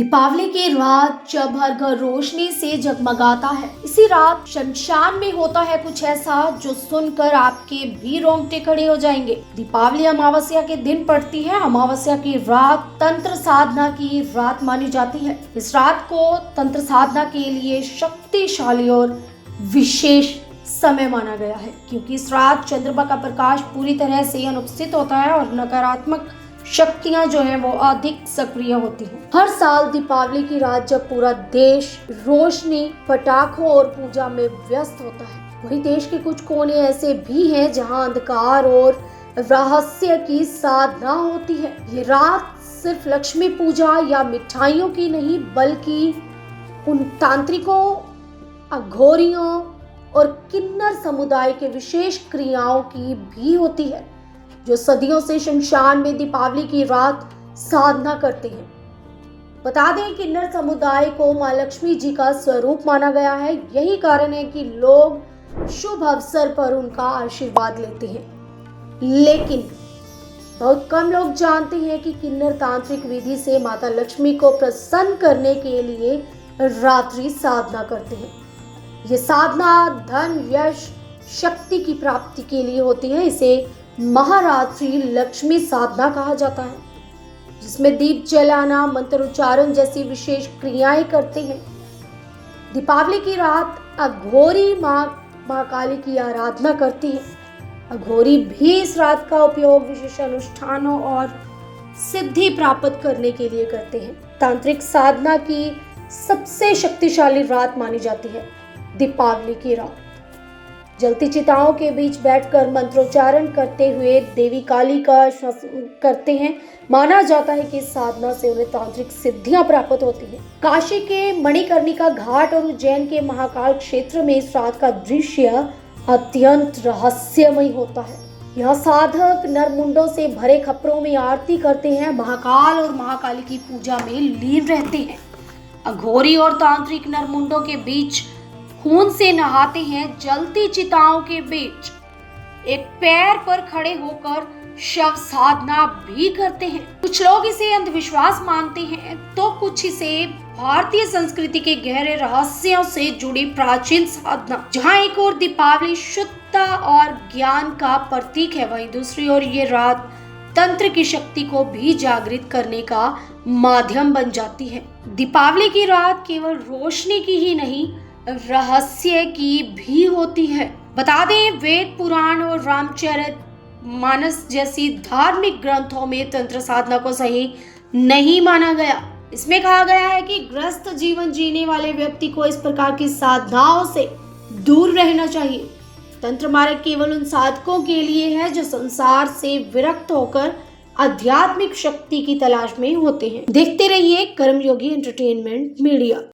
दीपावली की रात जब हर घर रोशनी से जगमगाता है, इसी रात शमशान में होता है कुछ ऐसा जो सुनकर आपके भी रोंगटे खड़े हो जाएंगे। दीपावली अमावस्या के दिन पड़ती है। अमावस्या की रात तंत्र साधना की रात मानी जाती है। इस रात को तंत्र साधना के लिए शक्तिशाली और विशेष समय माना गया है, क्योंकि इस रात चंद्रमा का प्रकाश पूरी तरह से अनुपस्थित होता है और नकारात्मक शक्तियां जो है वो अधिक सक्रिय होती हैं। हर साल दीपावली की रात जब पूरा देश रोशनी, पटाखों और पूजा में व्यस्त होता है, वहीं देश के कुछ कोने ऐसे भी हैं जहां अंधकार और रहस्य की साधना होती है। ये रात सिर्फ लक्ष्मी पूजा या मिठाइयों की नहीं, बल्कि उन तांत्रिकों, अघोरियों और किन्नर समुदाय के विशेष क्रियाओं की भी होती है, जो सदियों से शमशान में दीपावली की रात साधना करते हैं। बता दें, किन्नर समुदाय को मां लक्ष्मी जी का स्वरूप माना गया है। यही कारण है कि लोग शुभ अवसर पर उनका आशीर्वाद लेते हैं। लेकिन बहुत कम लोग जानते हैं कि किन्नर तांत्रिक विधि से माता लक्ष्मी को प्रसन्न करने के लिए रात्रि साधना करते हैं। ये साधना धन, यश, शक्ति की प्राप्ति के लिए होती है। इसे महारात्रि लक्ष्मी साधना कहा जाता है, जिसमें दीप जलाना, मंत्र उच्चारण जैसी विशेष क्रियाएं करते हैं। दीपावली की रात अघोरी महाकाली की आराधना करती है। अघोरी भी इस रात का उपयोग विशेष अनुष्ठानों और सिद्धि प्राप्त करने के लिए करते हैं। तांत्रिक साधना की सबसे शक्तिशाली रात मानी जाती है दीपावली की रात। जलती चिताओं के बीच बैठकर मंत्रोच्चारण करते हुए देवी काली का करते हैं। माना जाता है कि इस साधना से उन्हें तांत्रिक सिद्धियां प्राप्त होती हैं। काशी के मणिकर्णिका घाट और उज्जैन के महाकाल क्षेत्र में इस रात का दृश्य अत्यंत रहस्यमय होता है। यहाँ साधक नरमुंडों से भरे खप्परों में आरती करते हैं, महाकाल और महाकाली की पूजा में लीन रहते हैं। अघोरी और तांत्रिक नरमुंडों के बीच खून से नहाते हैं। जलती चिताओं के बीच एक पैर पर खड़े होकर शव साधना भी करते हैं। कुछ लोग इसे अंधविश्वास मानते हैं, तो कुछ इसे भारतीय संस्कृति के गहरे रहस्यों से जुड़ी प्राचीन साधना। जहां एक और दीपावली शुद्धता और ज्ञान का प्रतीक है, वहीं दूसरी ओर ये रात तंत्र की शक्ति को भी जागृत करने का माध्यम बन जाती है। दीपावली की रात केवल रोशनी की ही नहीं, रहस्य की भी होती है। बता दें, वेद पुराण और रामचरित मानस जैसी धार्मिक ग्रंथों में तंत्र साधना को सही नहीं माना गया। इसमें कहा गया है कि ग्रस्त जीवन जीने वाले व्यक्ति को इस प्रकार की साधनाओं से दूर रहना चाहिए। तंत्र मार्ग केवल उन साधकों के लिए है जो संसार से विरक्त होकर आध्यात्मिक शक्ति की तलाश में होते हैं। देखते रहिए कर्मयोगी एंटरटेनमेंट मीडिया।